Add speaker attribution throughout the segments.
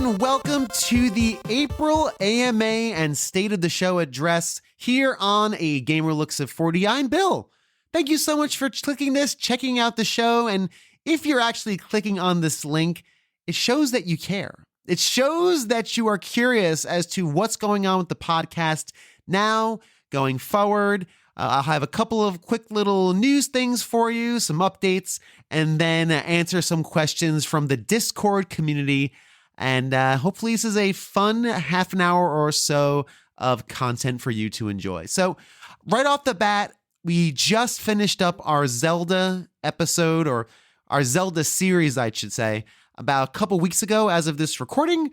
Speaker 1: and welcome to the April AMA and State of the Show address here on A Gamer Looks at 40. I'm Bill. Thank you so much for clicking this, checking out the show, and if you're actually clicking on this link, it shows that you care. It shows that you are curious as to what's going on with the podcast now, going forward. I'll have a couple of quick little news things for you, some updates, and then answer some questions from the Discord community. And hopefully this is a fun half an hour or so of content for you to enjoy. So right off the bat, we just finished up our Zelda episode, or our Zelda series, I should say, about a couple weeks ago as of this recording.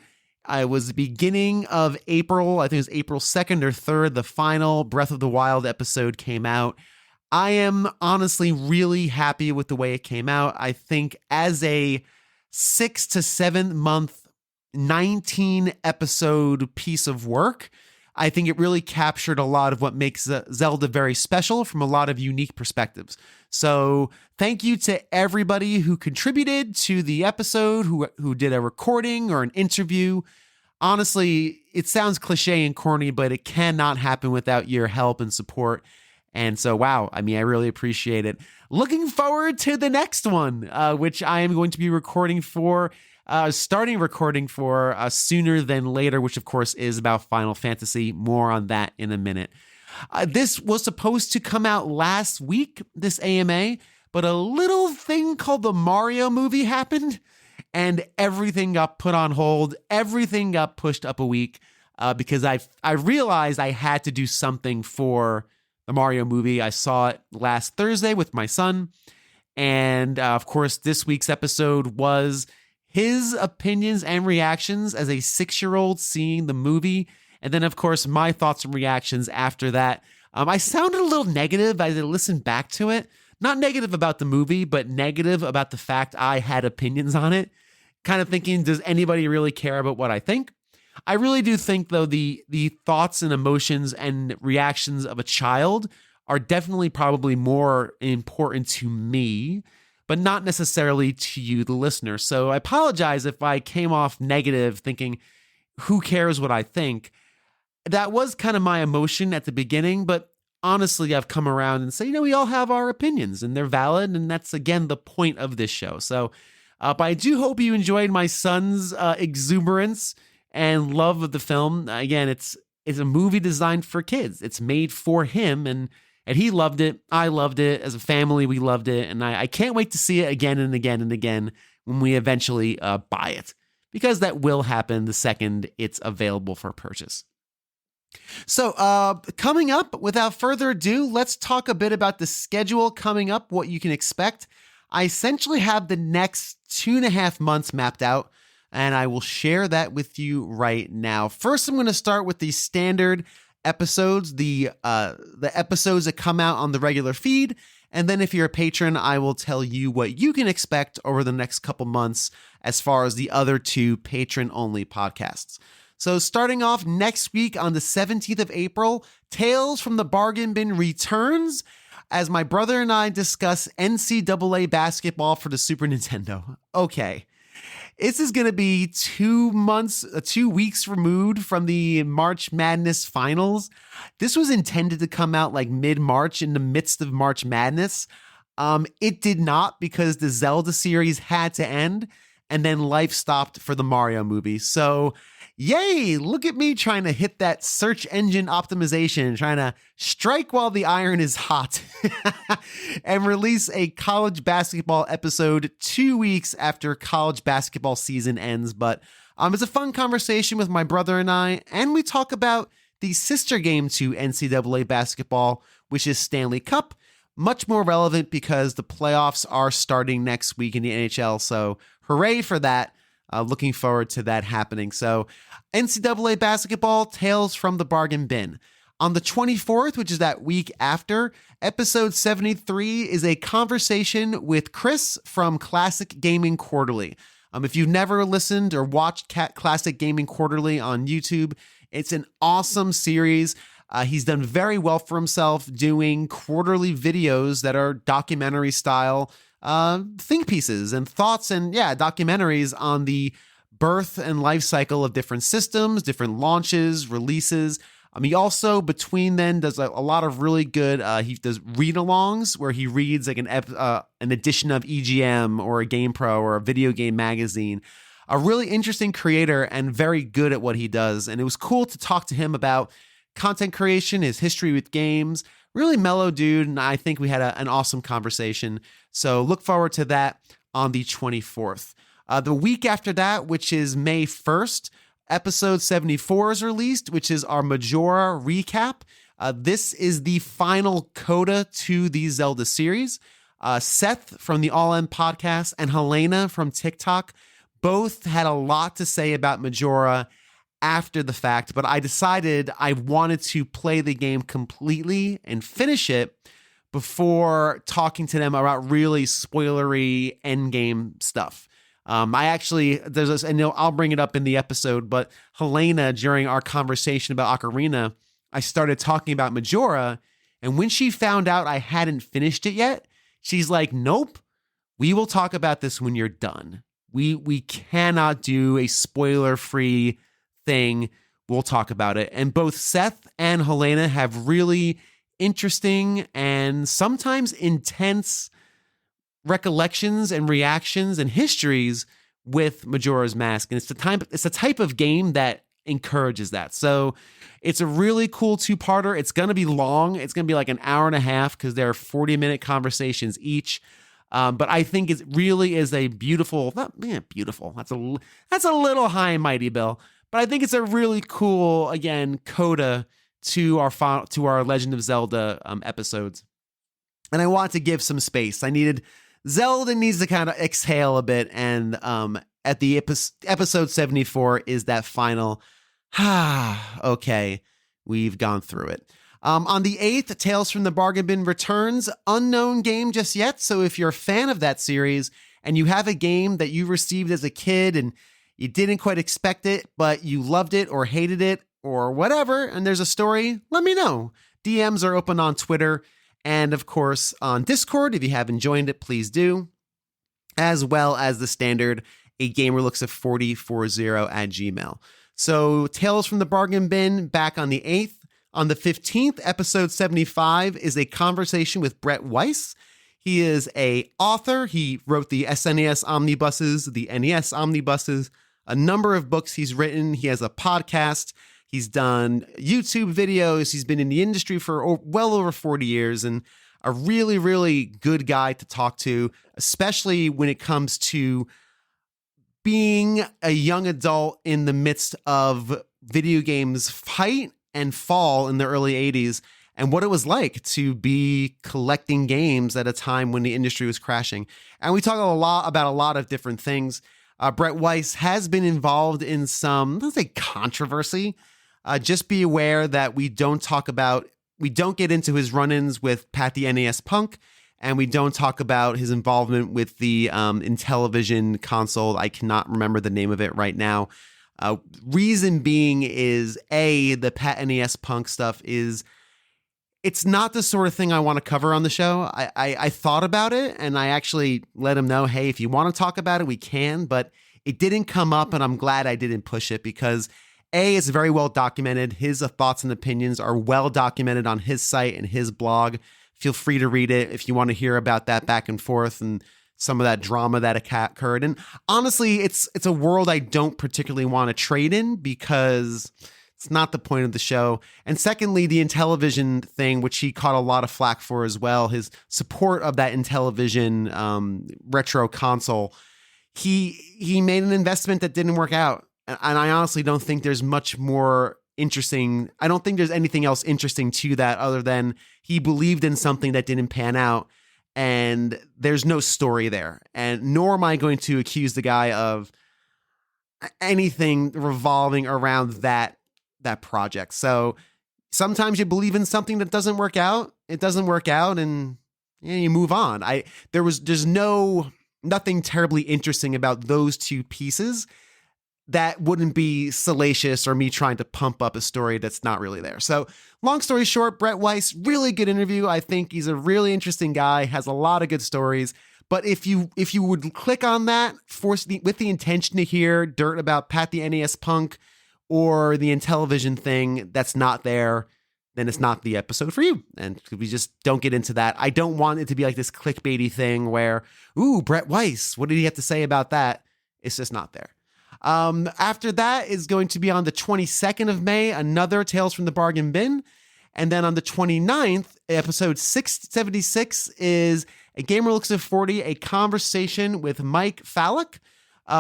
Speaker 1: It was the beginning of April. I think it was April 2nd or 3rd. The final Breath of the Wild episode came out. I am honestly really happy with the way it came out. I think as a 6 to 7 month, 19 episode piece of work, I think it really captured a lot of what makes Zelda very special from a lot of unique perspectives. So thank you to everybody who contributed to the episode, who did a recording or an interview. Honestly, it sounds cliche and corny, but it cannot happen without your help and support. And so, wow, I really appreciate it. Looking forward to the next one, which I am going to be starting recording for sooner than later, which of course is about Final Fantasy. More on that in a minute. This was supposed to come out last week, this AMA, but a little thing called the Mario movie happened and everything got put on hold. Everything got pushed up a week because I realized I had to do something for the Mario movie. I saw it last Thursday with my son. And of course, this week's episode was his opinions and reactions as a 6-year-old seeing the movie. And then, of course, my thoughts and reactions after that. I sounded a little negative as I listened back to it. Not negative about the movie, but negative about the fact I had opinions on it. Kind of thinking, does anybody really care about what I think? I really do think, though, the thoughts and emotions and reactions of a child are definitely probably more important to me, but not necessarily to you, the listener. So I apologize if I came off negative thinking, who cares what I think? That was kind of my emotion at the beginning, but honestly, I've come around and say, we all have our opinions and they're valid. And that's, again, the point of this show. So, but I do hope you enjoyed my son's exuberance and love of the film. Again, it's a movie designed for kids. It's made for him, and he loved it. I loved it. As a family, we loved it. And I can't wait to see it again and again and again when we eventually buy it, because that will happen the second it's available for purchase. So coming up, without further ado, let's talk a bit about the schedule coming up, what you can expect. I essentially have the next 2.5 months mapped out, and I will share that with you right now. First, I'm going to start with the standard episodes, the episodes that come out on the regular feed. And then if you're a patron, I will tell you what you can expect over the next couple months as far as the other 2 patron-only podcasts. So starting off next week on the 17th of April, Tales from the Bargain Bin returns as my brother and I discuss NCAA basketball for the Super Nintendo. Okay. This is going to be 2 weeks removed from the March Madness finals. This was intended to come out like mid-March, in the midst of March Madness. It did not, because the Zelda series had to end, and then life stopped for the Mario movie. So yay, look at me trying to hit that search engine optimization, trying to strike while the iron is hot and release a college basketball episode 2 weeks after college basketball season ends. But it's a fun conversation with my brother and we talk about the sister game to NCAA basketball, which is Stanley Cup. Much more relevant because the playoffs are starting next week in the NHL. So hooray for that. Looking forward to that happening. So NCAA basketball, Tales from the Bargain Bin. On the 24th, which is that week after, episode 73 is a conversation with Chris from Classic Gaming Quarterly. If you've never listened or watched Classic Gaming Quarterly on YouTube, it's an awesome series. He's done very well for himself doing quarterly videos that are documentary style think pieces and thoughts and documentaries on the birth and life cycle of different systems, different launches, releases. He also, between then, does a lot of really good, he does read-alongs where he reads like an edition of EGM or a GamePro or a video game magazine. A really interesting creator and very good at what he does. And it was cool to talk to him about content creation, his history with games. Really mellow dude, and I think we had an awesome conversation. So look forward to that on the 24th. The week after that, which is May 1st, episode 74 is released, which is our Majora recap. This is the final coda to the Zelda series. Seth from the All In podcast and Helena from TikTok both had a lot to say about Majora after the fact, but I decided I wanted to play the game completely and finish it before talking to them about really spoilery endgame stuff. There's this, and I'll bring it up in the episode, but Helena, during our conversation about Ocarina, I started talking about Majora, and when she found out I hadn't finished it yet, she's like, nope, we will talk about this when you're done. We cannot do a spoiler-free thing. We'll talk about it. And both Seth and Helena have really interesting and sometimes intense recollections and reactions and histories with Majora's Mask. And it's the type of game that encourages that. So it's a really cool two-parter. It's going to be long. It's going to be like an hour and a half because there are 40-minute conversations each. But I think it really is a beautiful, beautiful. That's a little high and mighty, Bill. But I think it's a really cool, again, coda to our Legend of Zelda episodes. And I want to give some space. Zelda needs to kind of exhale a bit. And at the episode 74 is that final, okay, we've gone through it. On the 8th, Tales from the Bargain Bin returns. Unknown game just yet, so if you're a fan of that series and you have a game that you received as a kid and you didn't quite expect it, but you loved it or hated it or whatever, and there's a story, let me know. DMs are open on Twitter and, of course, on Discord. If you haven't joined it, please do. As well as the standard, a gamer looks at 4040 at Gmail. So Tales from the Bargain Bin back on the 8th. On the 15th, episode 75 is a conversation with Brett Weiss. He is an author. He wrote the SNES omnibuses, the NES omnibuses, a number of books he's written. He has a podcast. He's done YouTube videos. He's been in the industry for well over 40 years and a really, really good guy to talk to, especially when it comes to being a young adult in the midst of video games height and fall in the early 80s, and what it was like to be collecting games at a time when the industry was crashing. And we talk about a lot of different things. Brett Weiss has been involved in some, let's say, controversy. Just be aware that we don't get into his run-ins with Pat the NES Punk, and we don't talk about his involvement with the Intellivision console. I cannot remember the name of it right now. Reason being is, the Pat NES Punk stuff it's not the sort of thing I want to cover on the show. I thought about it, and I actually let him know, hey, if you want to talk about it, we can, but it didn't come up, and I'm glad I didn't push it because it's very well documented. His thoughts and opinions are well documented on his site and his blog. Feel free to read it if you want to hear about that back and forth and some of that drama that occurred. And honestly, it's a world I don't particularly want to trade in because it's not the point of the show. And secondly, the Intellivision thing, which he caught a lot of flack for as well, his support of that Intellivision retro console, he made an investment that didn't work out. And I honestly don't think there's much more interesting. I don't think there's anything else interesting to that other than he believed in something that didn't pan out. And there's no story there. And nor am I going to accuse the guy of anything revolving around that project. So sometimes you believe in something that doesn't work out. It doesn't work out and you move on. There's nothing terribly interesting about those two pieces that wouldn't be salacious or me trying to pump up a story that's not really there. So long story short, Brett Weiss, really good interview. I think he's a really interesting guy, has a lot of good stories, But if you would click on that with the intention to hear dirt about Pat the NES Punk or the Intellivision thing that's not there, then it's not the episode for you. And we just don't get into that. I don't want it to be like this clickbaity thing where, ooh, Brett Weiss, what did he have to say about that? It's just not there. After that is going to be on the 22nd of May, another Tales from the Bargain Bin. And then on the 29th, episode 676 is A Gamer Looks at 40, a conversation with Mike Fallick.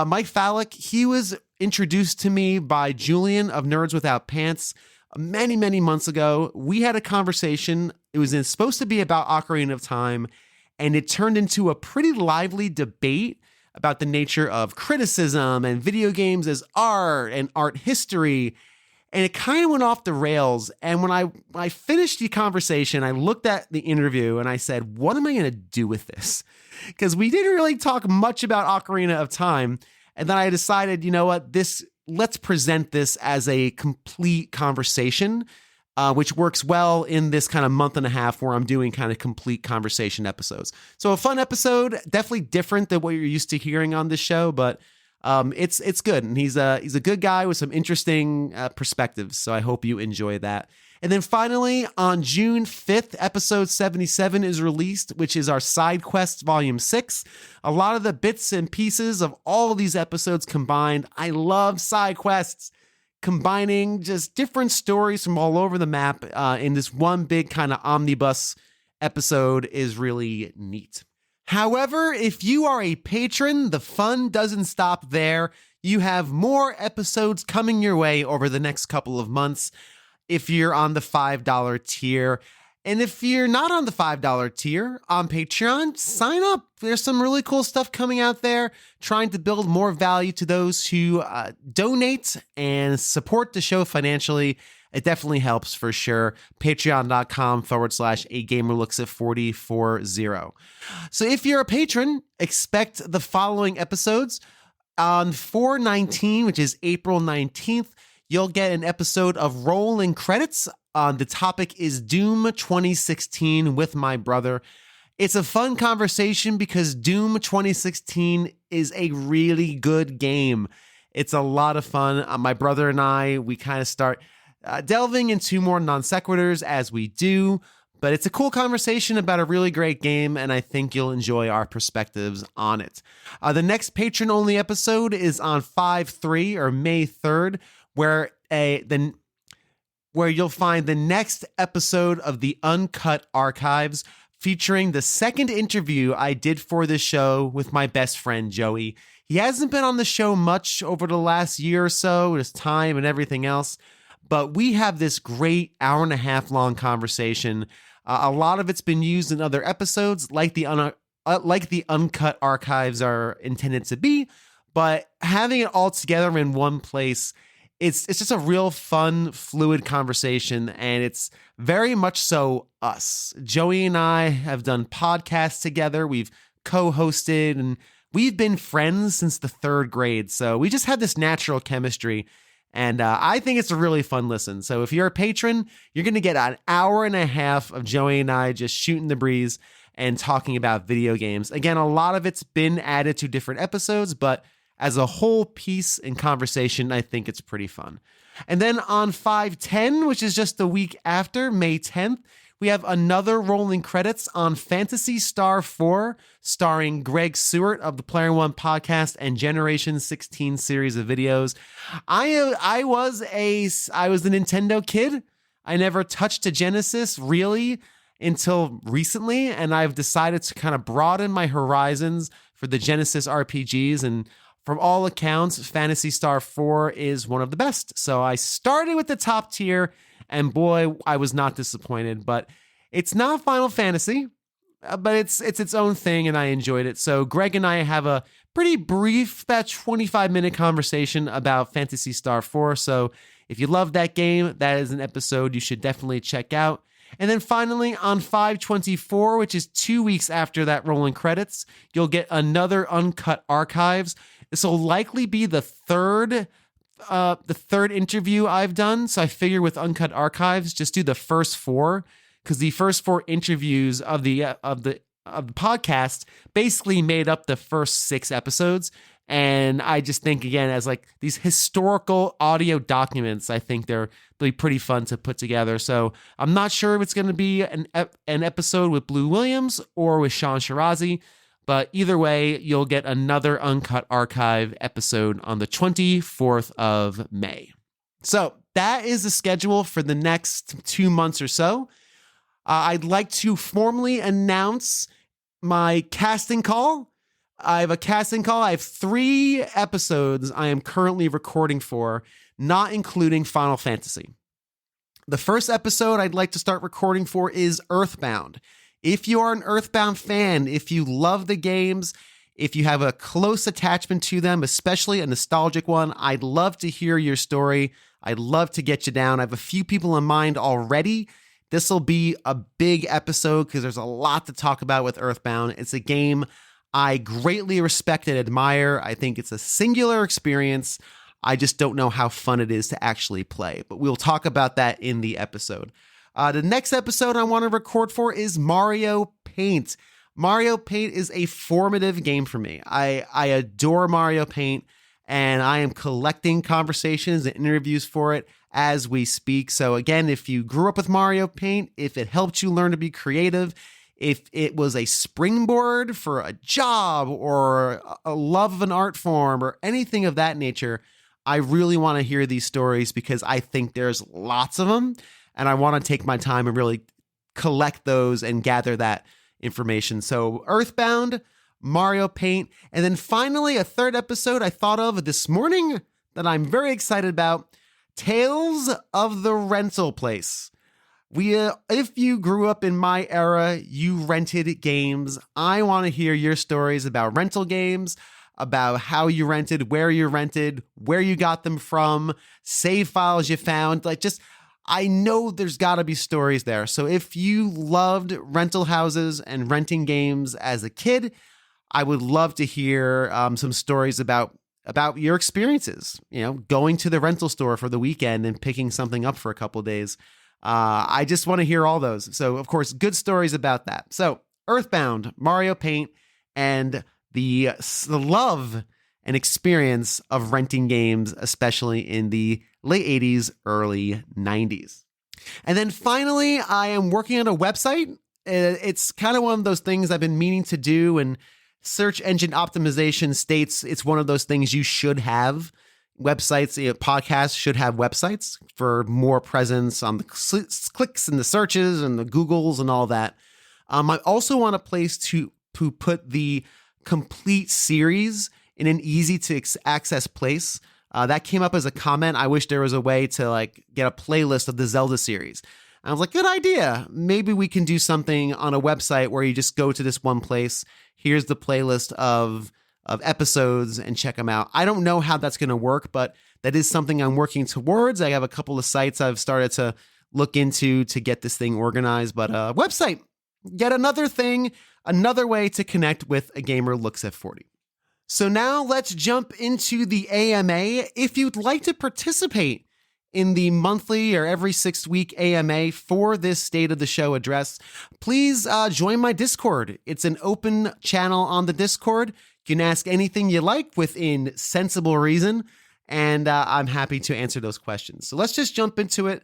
Speaker 1: Mike Fallick, he was introduced to me by Julian of Nerds Without Pants many, many months ago. We had a conversation. It was supposed to be about Ocarina of Time, and it turned into a pretty lively debate about the nature of criticism and video games as art and art history. And it kind of went off the rails. And when I finished the conversation, I looked at the interview and I said, what am I going to do with this? Because we didn't really talk much about Ocarina of Time. And then I decided, you know what, let's present this as a complete conversation, which works well in this kind of month and a half where I'm doing kind of complete conversation episodes. So a fun episode, definitely different than what you're used to hearing on this show, but it's good. And he's a good guy with some interesting perspectives. So I hope you enjoy that. And then finally, on June 5th, episode 77 is released, which is our Side Quests Volume 6. A lot of the bits and pieces of all of these episodes combined. I love side quests. Combining just different stories from all over the map in this one big kind of omnibus episode is really neat. However, if you are a patron, the fun doesn't stop there. You have more episodes coming your way over the next couple of months if you're on the $5 tier. And if you're not on the $5 tier on Patreon, sign up. There's some really cool stuff coming out there, trying to build more value to those who donate and support the show financially. It definitely helps for sure. Patreon.com/A Gamer Looks at 4040. So if you're a patron, expect the following episodes. On 4/19, which is April 19th, you'll get an episode of Rolling Credits. The topic is Doom 2016 with my brother. It's a fun conversation because Doom 2016 is a really good game. It's a lot of fun. My brother and I, we kind of start delving into more non sequiturs as we do, but it's a cool conversation about a really great game, and I think you'll enjoy our perspectives on it. The next patron-only episode is on 5/3 or May 3rd, where you'll find the next episode of the Uncut Archives, featuring the second interview I did for the show with my best friend, Joey. He hasn't been on the show much over the last year or so, his time and everything else, but we have this great hour-and-a-half long conversation. A lot of it's been used in other episodes, like the Uncut Archives are intended to be, but having it all together in one place, it's just a real fun, fluid conversation, and it's very much so us. Joey and I have done podcasts together. We've co-hosted, and we've been friends since the 3rd grade. So we just had this natural chemistry, and I think it's a really fun listen. So if you're a patron, you're going to get an hour and a half of Joey and I just shooting the breeze and talking about video games. Again, a lot of it's been added to different episodes, but as a whole piece in conversation, I think it's pretty fun. And then on 5/10, which is just the week after, May 10th, we have another rolling credits on Phantasy Star 4, starring Greg Seward of the Player One podcast and Generation 16 series of videos. I was a Nintendo kid. I never touched a Genesis really until recently, and I've decided to kind of broaden my horizons for the Genesis RPGs, and from all accounts, Phantasy Star 4 is one of the best. So I started with the top tier, and boy, I was not disappointed. But it's not Final Fantasy, but it's its own thing, and I enjoyed it. So Greg and I have a pretty brief, about 25-minute conversation about Phantasy Star 4. So if you love that game, that is an episode you should definitely check out. And then finally, on 5/24, which is 2 weeks after that rolling credits, you'll get another Uncut Archives. This will likely be the third interview I've done. So I figure with Uncut Archives, just do the first 4, because the first 4 interviews of the of the podcast basically made up the first 6 episodes. And I just think, again, as like these historical audio documents, I think they'll be pretty fun to put together. So I'm not sure if it's going to be an episode with Blue Williams or with Sean Shirazi, but either way, you'll get another Uncut Archive episode on the 24th of May. So that is the schedule for the next 2 months or so. I'd like to formally announce my casting call. I have a casting call. I have 3 episodes I am currently recording for, not including Final Fantasy. The first episode I'd like to start recording for is Earthbound. If you are an Earthbound fan, if you love the games, if you have a close attachment to them, especially a nostalgic one, I'd love to hear your story. I'd love to get you down. I have a few people in mind already. This will be a big episode because there's a lot to talk about with Earthbound. It's a game I greatly respect and admire. I think it's a singular experience. I just don't know how fun it is to actually play, but we'll talk about that in the episode. The next episode I want to record for is Mario Paint. Mario Paint is a formative game for me. I adore Mario Paint, and I am collecting conversations and interviews for it as we speak. So again, if you grew up with Mario Paint, if it helped you learn to be creative, if it was a springboard for a job or a love of an art form or anything of that nature, I really want to hear these stories because I think there's lots of them, and I want to take my time and really collect those and gather that information. So Earthbound, Mario Paint, and then finally a third episode I thought of this morning that I'm very excited about, Tales of the Rental Place. If you grew up in my era, you rented games. I want to hear your stories about rental games, about how you rented, where you got them from, save files you found. I know there's got to be stories there. So if you loved rental houses and renting games as a kid, I would love to hear some stories about your experiences, going to the rental store for the weekend and picking something up for a couple of days. I just want to hear all those. So, of course, good stories about that. So, Earthbound, Mario Paint, and the love and experience of renting games, especially in the late 80s, early 90s. And then finally, I am working on a website. It's kind of one of those things I've been meaning to do, and search engine optimization states it's one of those things you should have. Websites, podcasts should have websites for more presence on the clicks and the searches and the Googles and all that. I also want a place to put the complete series in an easy to access place. That came up as a comment. I wish there was a way to get a playlist of the Zelda series. I was like, good idea. Maybe we can do something on a website where you just go to this one place. Here's the playlist of episodes and check them out. I don't know how that's going to work, but that is something I'm working towards. I have a couple of sites I've started to look into to get this thing organized, but website, yet another thing, another way to connect with A Gamer Looks at 40. So now let's jump into the AMA. If you'd like to participate in the monthly or every 6th week AMA for this State of the Show address, please join my Discord. It's an open channel on the Discord. You can ask anything you like within sensible reason, and I'm happy to answer those questions. So let's just jump into it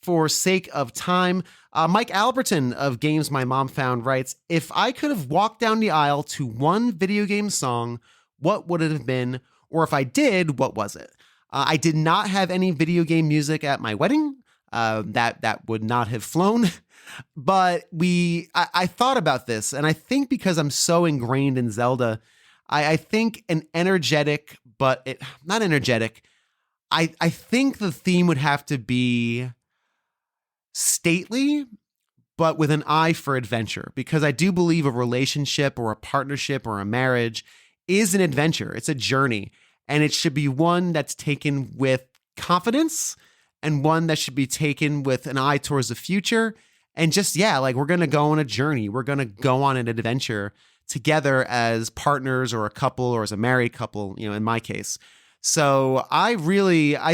Speaker 1: for sake of time. Mike Alberton of Games My Mom Found writes, if I could have walked down the aisle to one video game song, what would it have been? Or if I did, what was it? I did not have any video game music at my wedding. That would not have flown. But I thought about this, and I think because I'm so ingrained in Zelda, I think an energetic, not energetic. I think the theme would have to be stately, but with an eye for adventure, because I do believe a relationship or a partnership or a marriage is an adventure. It's a journey, and it should be one that's taken with confidence and one that should be taken with an eye towards the future. And just, we're going to go on a journey. We're going to go on an adventure together as partners or a couple or as a married couple, in my case. So I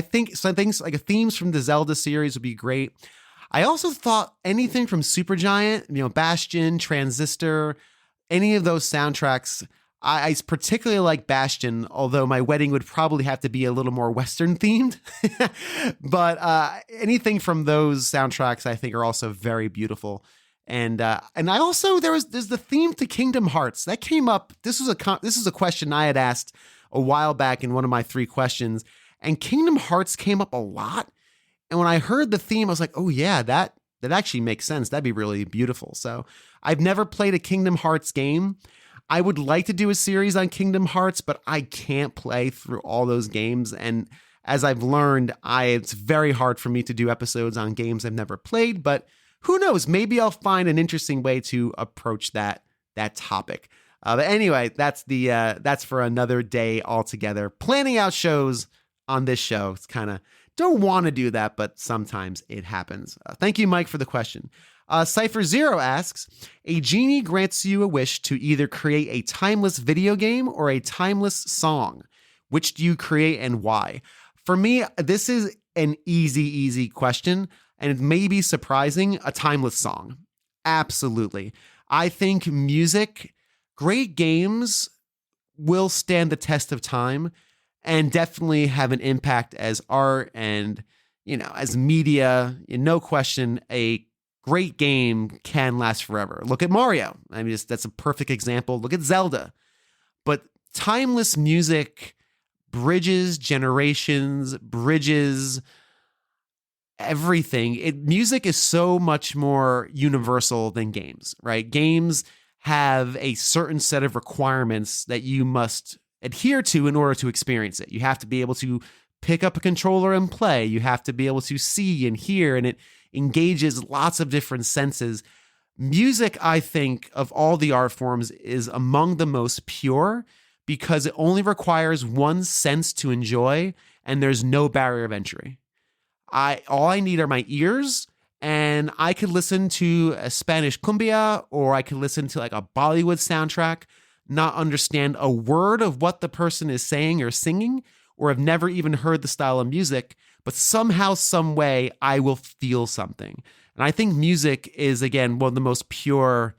Speaker 1: think some things like themes from the Zelda series would be great. I also thought anything from Supergiant, Bastion, Transistor, any of those soundtracks. I particularly like Bastion, although my wedding would probably have to be a little more Western themed. But anything from those soundtracks, I think, are also very beautiful. And I also there's the theme to Kingdom Hearts that came up. This is a question I had asked a while back in one of my 3 questions, and Kingdom Hearts came up a lot. And when I heard the theme, I was like, oh yeah, that actually makes sense. That'd be really beautiful. So I've never played a Kingdom Hearts game. I would like to do a series on Kingdom Hearts, but I can't play through all those games. And as I've learned, it's very hard for me to do episodes on games I've never played, but who knows? Maybe I'll find an interesting way to approach that topic. But anyway, that's for another day altogether. Planning out shows on this show. It's kind of don't want to do that, but sometimes it happens. Thank you, Mike, for the question. Cypher Zero asks, a genie grants you a wish to either create a timeless video game or a timeless song. Which do you create and why? For me, this is an easy question, and it may be surprising, a timeless song. Absolutely. I think great games will stand the test of time and definitely have an impact as art and, as media. No question, a great game can last forever. Look at Mario. I mean, that's a perfect example. Look at Zelda. But timeless music bridges generations, bridges everything. Music is so much more universal than games, right? Games have a certain set of requirements that you must adhere to in order to experience it. You have to be able to pick up a controller and play. You have to be able to see and hear, and it engages lots of different senses. Music, I think, of all the art forms, is among the most pure because it only requires one sense to enjoy, and there's no barrier of entry. All I need are my ears, and I could listen to a Spanish cumbia, or I could listen to like a Bollywood soundtrack, not understand a word of what the person is saying or singing, or have never even heard the style of music, but somehow, some way, I will feel something. And I think music is, again, one of the most pure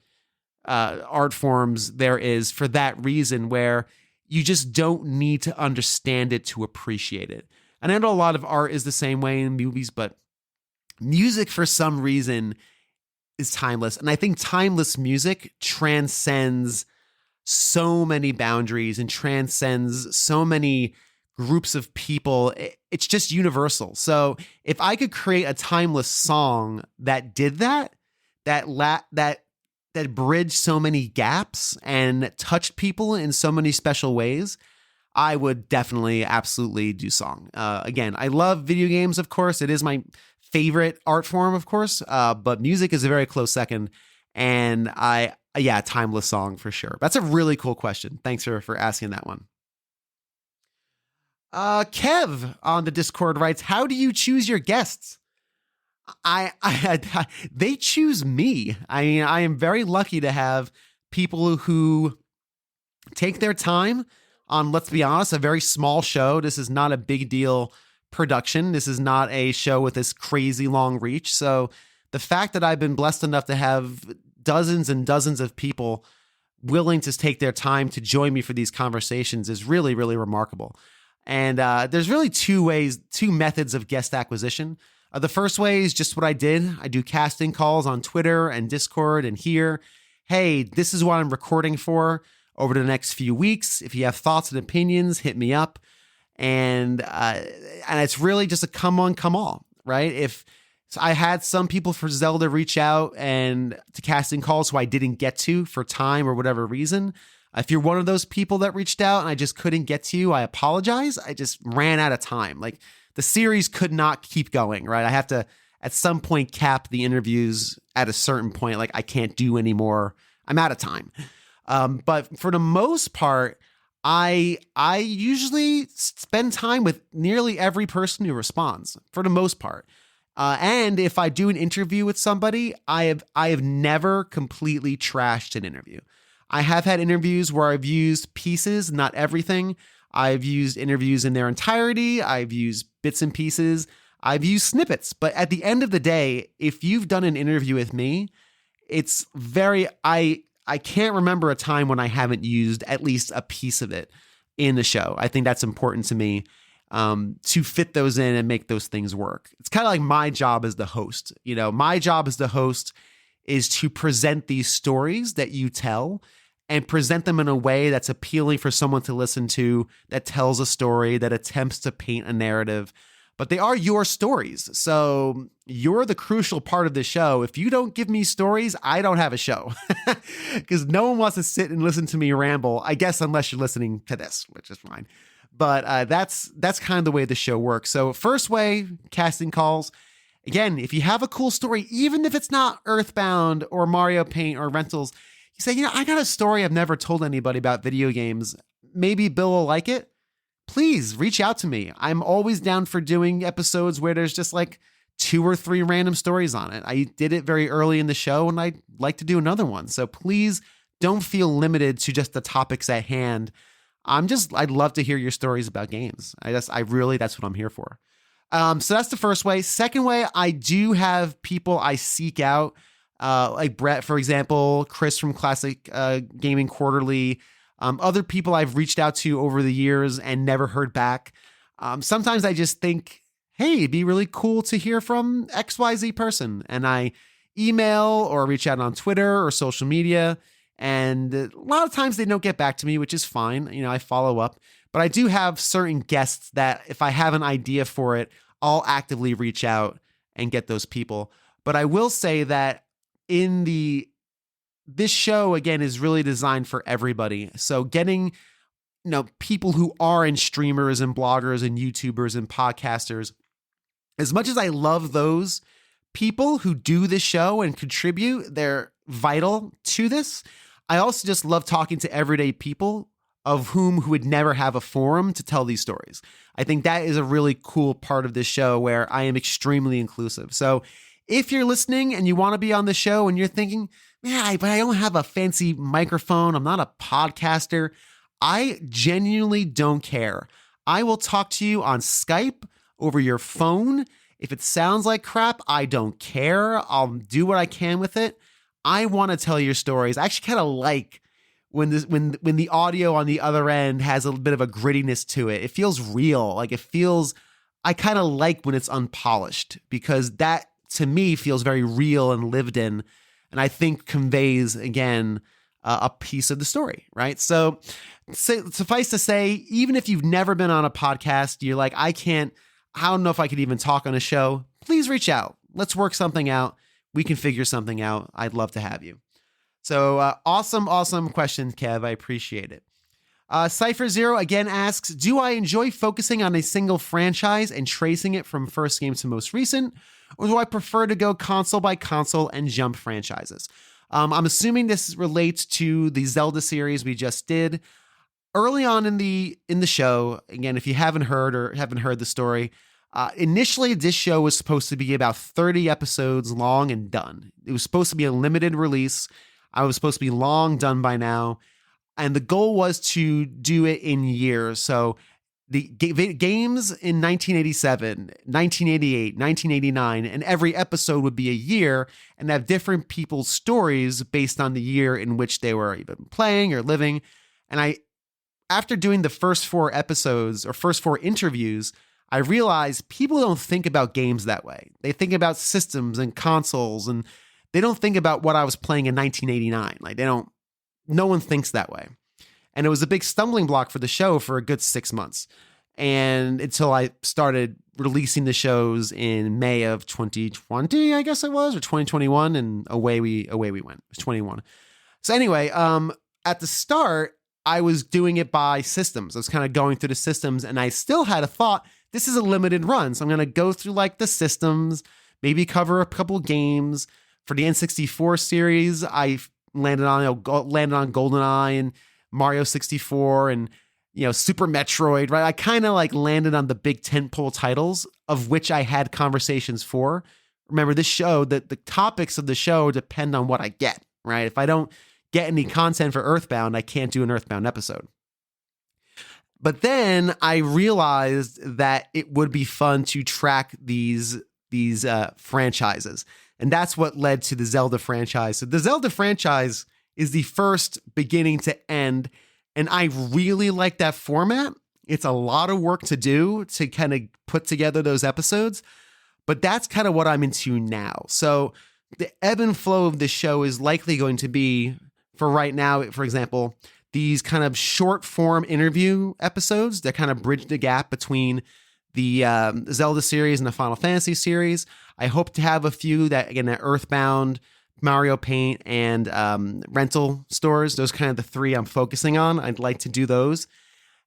Speaker 1: art forms there is for that reason, where you just don't need to understand it to appreciate it. And I know a lot of art is the same way in movies, but music, for some reason, is timeless. And I think timeless music transcends so many boundaries and transcends so many groups of people. It's just universal. So if I could create a timeless song that did that bridged so many gaps and touched people in so many special ways, I would definitely, absolutely do song. Again, I love video games, of course. It is my favorite art form, of course, but music is a very close second. And timeless song for sure. That's a really cool question. Thanks for asking that one. Kev on the Discord writes, how do you choose your guests? They choose me. I mean, I am very lucky to have people who take their time on, let's be honest, a very small show. This is not a big deal production. This is not a show with this crazy long reach. So the fact that I've been blessed enough to have dozens and dozens of people willing to take their time to join me for these conversations is really, really remarkable. And there's really two methods of guest acquisition. The first way is just what I did. I do casting calls on Twitter and Discord and here. Hey, this is what I'm recording for over the next few weeks. If you have thoughts and opinions, hit me up. And it's really just a come on, come all, right? If so, I had some people for Zelda reach out and to casting calls who I didn't get to for time or whatever reason. If you're one of those people that reached out and I just couldn't get to you, I apologize. I just ran out of time. Like, the series could not keep going, right? I have to, at some point, cap the interviews at a certain point. Like, I can't do anymore. I'm out of time. But for the most part, I usually spend time with nearly every person who responds, for the most part. And if I do an interview with somebody, I have never completely trashed an interview. I have had interviews where I've used pieces, not everything. I've used interviews in their entirety. I've used bits and pieces. I've used snippets. But at the end of the day, if you've done an interview with me, it's very, I I can't remember a time when I haven't used at least a piece of it in the show. I think that's important to me, to fit those in and make those things work. It's kind of like my job as the host. My job as the host is to present these stories that you tell and present them in a way that's appealing for someone to listen to, that tells a story, that attempts to paint a narrative. But they are your stories. So you're the crucial part of the show. If you don't give me stories, I don't have a show, because no one wants to sit and listen to me ramble, I guess, unless you're listening to this, which is fine. But that's kind of the way the show works. So first way, casting calls. Again, if you have a cool story, even if it's not Earthbound or Mario Paint or Rentals, you say, I got a story I've never told anybody about video games. Maybe Bill will like it. Please reach out to me. I'm always down for doing episodes where there's just like 2 or 3 random stories on it. I did it very early in the show, and I'd like to do another one. So please don't feel limited to just the topics at hand. I'd love to hear your stories about games. That's what I'm here for. So that's the first way. Second way, I do have people I seek out, like Brett, for example, Chris from Classic Gaming Quarterly, other people I've reached out to over the years and never heard back. Sometimes I just think, hey, it'd be really cool to hear from XYZ person. And I email or reach out on Twitter or social media. And a lot of times they don't get back to me, which is fine. I follow up. But I do have certain guests that if I have an idea for it, I'll actively reach out and get those people. But I will say that this show, again, is really designed for everybody. So getting, people who are in streamers and bloggers and YouTubers and podcasters, as much as I love those people who do this show and contribute, they're vital to this. I also just love talking to everyday people who would never have a forum to tell these stories. I think that is a really cool part of this show where I am extremely inclusive. So if you're listening and you want to be on the show and you're thinking, yeah, but I don't have a fancy microphone, I'm not a podcaster, I genuinely don't care. I will talk to you on Skype, over your phone. If it sounds like crap, I don't care. I'll do what I can with it. I want to tell your stories. I actually kind of like when the audio on the other end has a bit of a grittiness to it. It feels real. I kind of like when it's unpolished, because that to me feels very real and lived in, and I think conveys, again, a piece of the story, right? So suffice to say, even if you've never been on a podcast, you're like, I don't know if I could even talk on a show, please reach out. Let's work something out. We can figure something out. I'd love to have you. So awesome question, Kev. I appreciate it. Cypher Zero again asks, do I enjoy focusing on a single franchise and tracing it from first game to most recent, or do I prefer to go console by console and jump franchises? I'm assuming this relates to the Zelda series we just did. Early on in the show, again, if you haven't heard the story, initially this show was supposed to be about 30 episodes long and done. It was supposed to be a limited release. I was supposed to be long done by now. And the goal was to do it in years. So the games in 1987, 1988, 1989, and every episode would be a year and have different people's stories based on the year in which they were even playing or living. And after doing the first 4 episodes or first 4 interviews, I realized people don't think about games that way. They think about systems and consoles, and they don't think about what I was playing in 1989. No one thinks that way. And it was a big stumbling block for the show for a good 6 months. And until I started releasing the shows in May of 2020, I guess it was, or 2021, and away we went. It was 21. So anyway, at the start, I was doing it by systems. I was kind of going through the systems, and I still had a thought, this is a limited run. So I'm going to go through like the systems, maybe cover a couple games. For the N64 series, I landed on GoldenEye and Mario 64 and Super Metroid, right? I kind of like landed on the big tentpole titles of which I had conversations for. Remember, this show, the topics of the show depend on what I get, right? If I don't get any content for Earthbound, I can't do an Earthbound episode. But then I realized that it would be fun to track these franchises. And that's what led to the Zelda franchise. So the Zelda franchise is the first beginning to end. And I really like that format. It's a lot of work to do to kind of put together those episodes, but that's kind of what I'm into now. So the ebb and flow of the show is likely going to be, for right now, for example, these kind of short form interview episodes that kind of bridge the gap between the Zelda series and the Final Fantasy series. I hope to have a few that, again, that Earthbound, Mario Paint, and rental stores. Those are kind of the three I'm focusing on. I'd like to do those.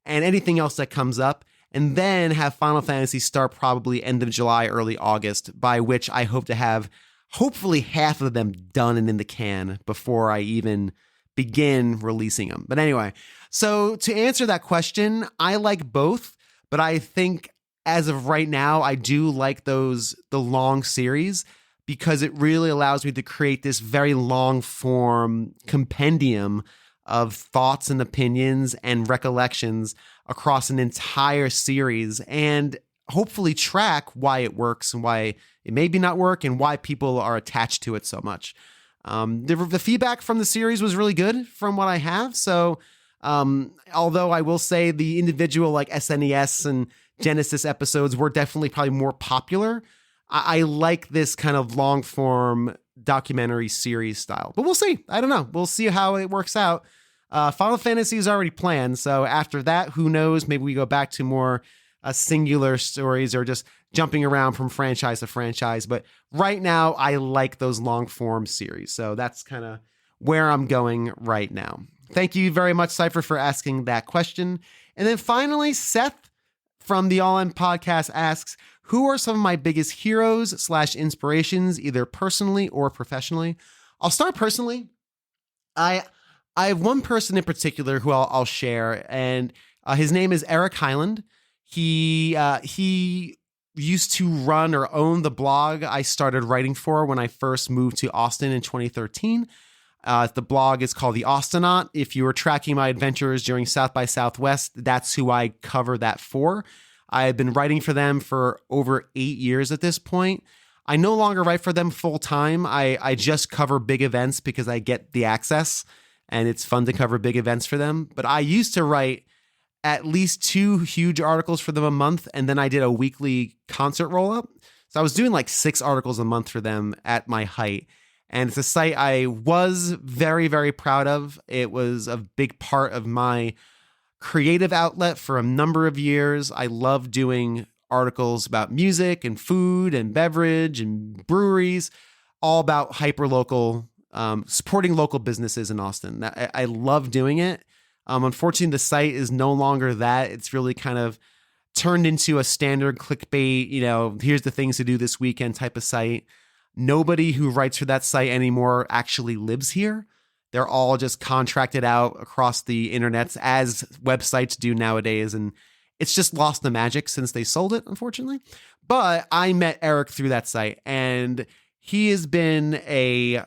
Speaker 1: And anything else that comes up. And then have Final Fantasy start probably end of July, early August, by which I hope to have hopefully half of them done and in the can before I even begin releasing them. But anyway, so to answer that question, I like both, but I think as of right now, I do like the long series because it really allows me to create this very long form compendium of thoughts and opinions and recollections across an entire series, and hopefully track why it works and why it maybe not work and why people are attached to it so much. The feedback from the series was really good from what I have. So although I will say the individual like SNES and Genesis episodes were definitely probably more popular, I like this kind of long form documentary series style, but we'll see. I don't know. We'll see how it works out. Final Fantasy is already planned. So after that, who knows? Maybe we go back to more singular stories or just jumping around from franchise to franchise. But right now, I like those long form series. So that's kind of where I'm going right now. Thank you very much, Cypher, for asking that question. And then finally, Seth from the All In Podcast asks, who are some of my biggest heroes / inspirations, either personally or professionally? I'll start personally. I have one person in particular who I'll share, and his name is Eric Hyland. He used to run or own the blog I started writing for when I first moved to Austin in 2013. The blog is called The Austinaut. If you were tracking my adventures during South by Southwest, that's who I cover that for. I've been writing for them for over 8 years at this point. I no longer write for them full time. I just cover big events because I get the access and it's fun to cover big events for them. But I used to write at least 2 huge articles for them a month, and then I did a weekly concert roll-up. So I was doing like 6 articles a month for them at my height. And it's a site I was very, very proud of. It was a big part of my creative outlet for a number of years. I love doing articles about music and food and beverage and breweries, all about hyper-local, supporting local businesses in Austin. I love doing it. Unfortunately, the site is no longer that. It's really kind of turned into a standard clickbait, here's the things to do this weekend type of site. Nobody who writes for that site anymore actually lives here. They're all just contracted out across the internets as websites do nowadays. And it's just lost the magic since they sold it, unfortunately. But I met Eric through that site, and he has been an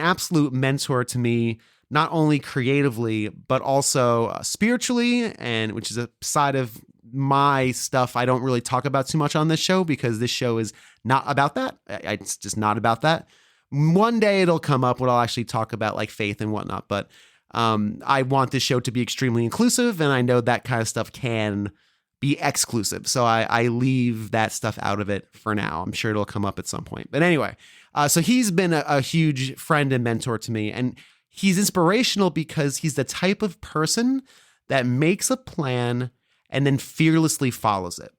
Speaker 1: absolute mentor to me, not only creatively, but also spiritually, and which is a side of my stuff I don't really talk about too much on this show because this show is not about that. It's just not about that. One day it'll come up when I'll actually talk about like faith and whatnot, but I want this show to be extremely inclusive, and I know that kind of stuff can be exclusive. So I leave that stuff out of it for now. I'm sure it'll come up at some point. But anyway, so he's been a huge friend and mentor to me, and he's inspirational because he's the type of person that makes a plan and then fearlessly follows it.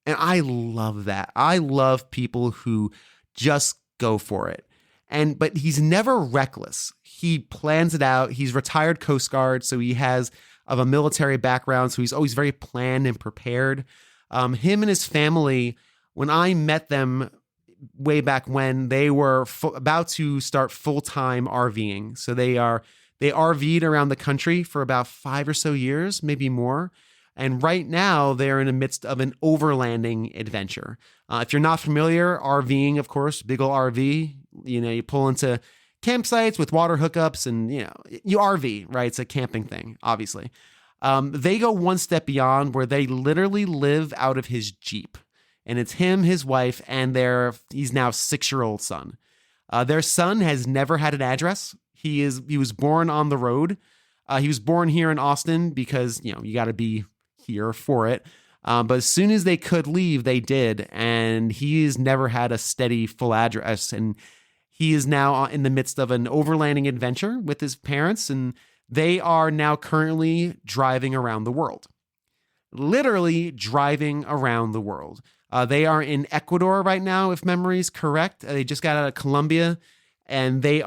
Speaker 1: And I love that. I love people who just go for it. But he's never reckless. He plans it out. He's retired Coast Guard, so he has of a military background, so he's always very planned and prepared. Him and his family, when I met them way back when, they were about to start full-time RVing. So they RV'd around the country for about 5 or so years, maybe more. And right now, they're in the midst of an overlanding adventure. If you're not familiar, RVing, of course, big ol' RV, you pull into campsites with water hookups and, you RV, right? It's a camping thing, obviously. They go one step beyond where they literally live out of his Jeep. And it's him, his wife, and he's now 6-year-old son. Their son has never had an address. He was born on the road. He was born here in Austin because, you got to be here for it. But as soon as they could leave, they did. And he's never had a steady full address. And he is now in the midst of an overlanding adventure with his parents. And they are now currently driving around the world. Literally driving around the world. They are in Ecuador right now, if memory is correct. They just got out of Colombia. And they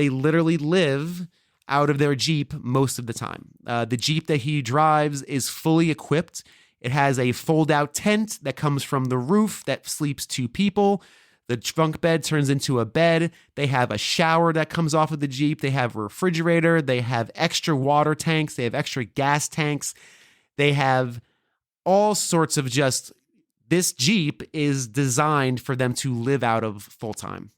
Speaker 1: literally live out of their Jeep most of the time. The Jeep that he drives is fully equipped. It has a fold-out tent that comes from the roof that sleeps 2 people. The trunk bed turns into a bed. They have a shower that comes off of the Jeep. They have a refrigerator. They have extra water tanks. They have extra gas tanks. They have all sorts of this Jeep is designed for them to live out of full-time.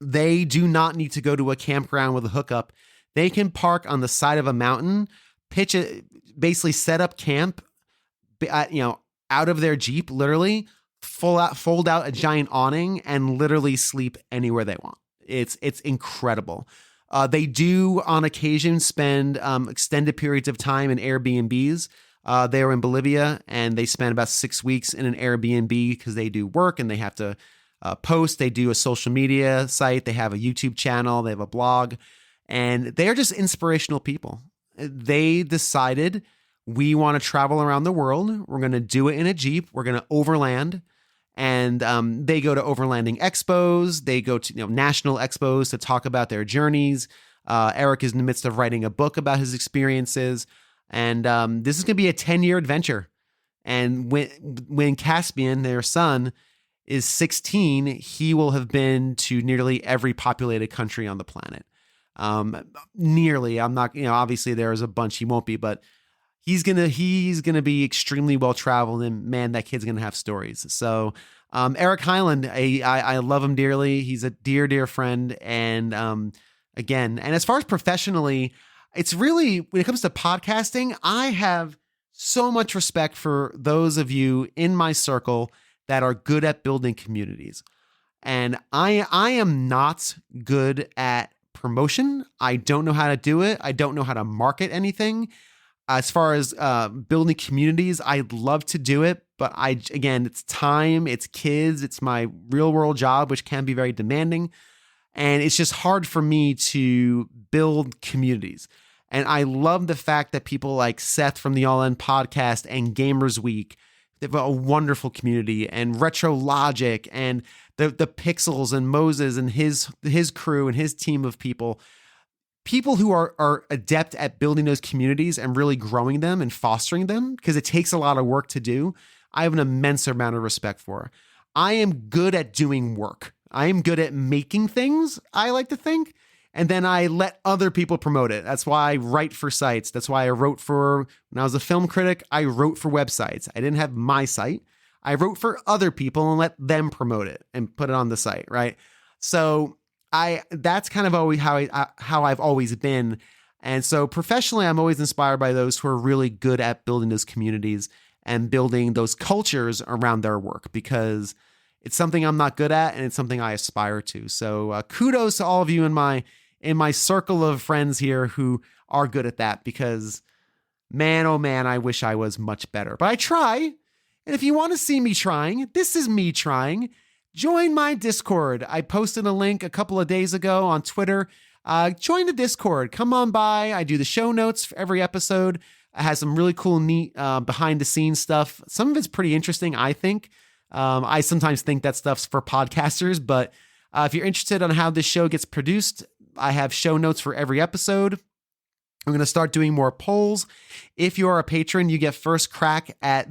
Speaker 1: They do not need to go to a campground with a hookup. They can park on the side of a mountain, basically set up camp, out of their Jeep, literally fold out a giant awning and literally sleep anywhere they want. It's incredible. They do on occasion spend extended periods of time in Airbnbs. They were in Bolivia and they spent about 6 weeks in an Airbnb because they do work and they have to post. They do a social media site. They have a YouTube channel. They have a blog, and they're just inspirational people. They decided, we want to travel around the world. We're going to do it in a Jeep. We're going to overland. And they go to overlanding expos. They go to national expos to talk about their journeys. Eric is in the midst of writing a book about his experiences. And this is going to be a 10-year adventure. And when Caspian, their son, is 16, he will have been to nearly every populated country on the planet. Nearly. I'm not, obviously there's a bunch he won't be, but he's gonna be extremely well traveled, and man, that kid's gonna have stories. So Eric Hyland, I love him dearly. He's a dear friend, and again, and as far as professionally, it's really, when it comes to podcasting, I have so much respect for those of you in my circle that are good at building communities. And I am not good at promotion. I don't know how to do it. I don't know how to market anything. As far as building communities, I'd love to do it, but again, it's time, it's kids, it's my real world job, which can be very demanding. And it's just hard for me to build communities. And I love the fact that people like Seth from the All In podcast and Gamers Week, they have a wonderful community, and Retro Logic and the Pixels and Moses and his crew and his team of people who are adept at building those communities and really growing them and fostering them, because it takes a lot of work to do. I have an immense amount of respect for. I am good at doing work. I am good at making things, I like to think, and then I let other people promote it. That's why I write for sites. That's why I wrote for, when I was a film critic, I wrote for websites. I didn't have my site. I wrote for other people and let them promote it and put it on the site, right? So that's kind of always how I've always been. And so professionally, I'm always inspired by those who are really good at building those communities and building those cultures around their work, because it's something I'm not good at and it's something I aspire to. So kudos to all of you in my circle of friends here who are good at that, because man, oh man, I wish I was much better, but I try. And if you want to see me trying, this is me trying. Join my Discord. I posted a link a couple of days ago on Twitter. Join the Discord. Come on by. I do the show notes for every episode. It has some really cool, neat behind the scenes stuff. Some of it's pretty interesting, I think. I sometimes think that stuff's for podcasters, but if you're interested on how this show gets produced, I have show notes for every episode. I'm going to start doing more polls. If you're a patron, you get first crack at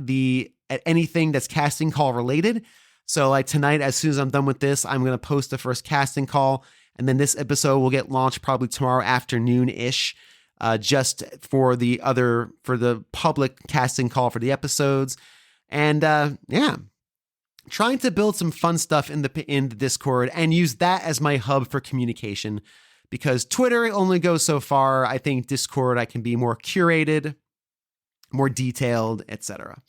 Speaker 1: anything that's casting call related. So like tonight, as soon as I'm done with this, I'm going to post the first casting call, and then this episode will get launched probably tomorrow afternoon-ish, just for the public casting call for the episodes. And yeah, trying to build some fun stuff in the Discord and use that as my hub for communication, because Twitter only goes so far. I think Discord, I can be more curated, more detailed, etc.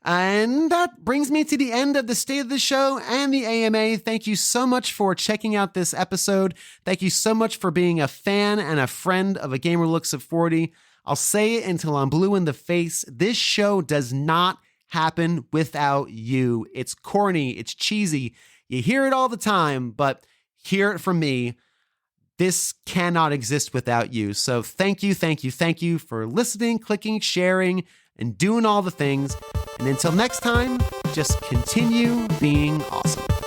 Speaker 1: And that brings me to the end of the State of the Show and the AMA. Thank you so much for checking out this episode. Thank you so much for being a fan and a friend of A Gamer Looks at 40. I'll say it until I'm blue in the face. This show does not happen without you. It's corny. It's cheesy. You hear it all the time, but hear it from me. This cannot exist without you. So thank you for listening, clicking, sharing, and doing all the things. And until next time, just continue being awesome.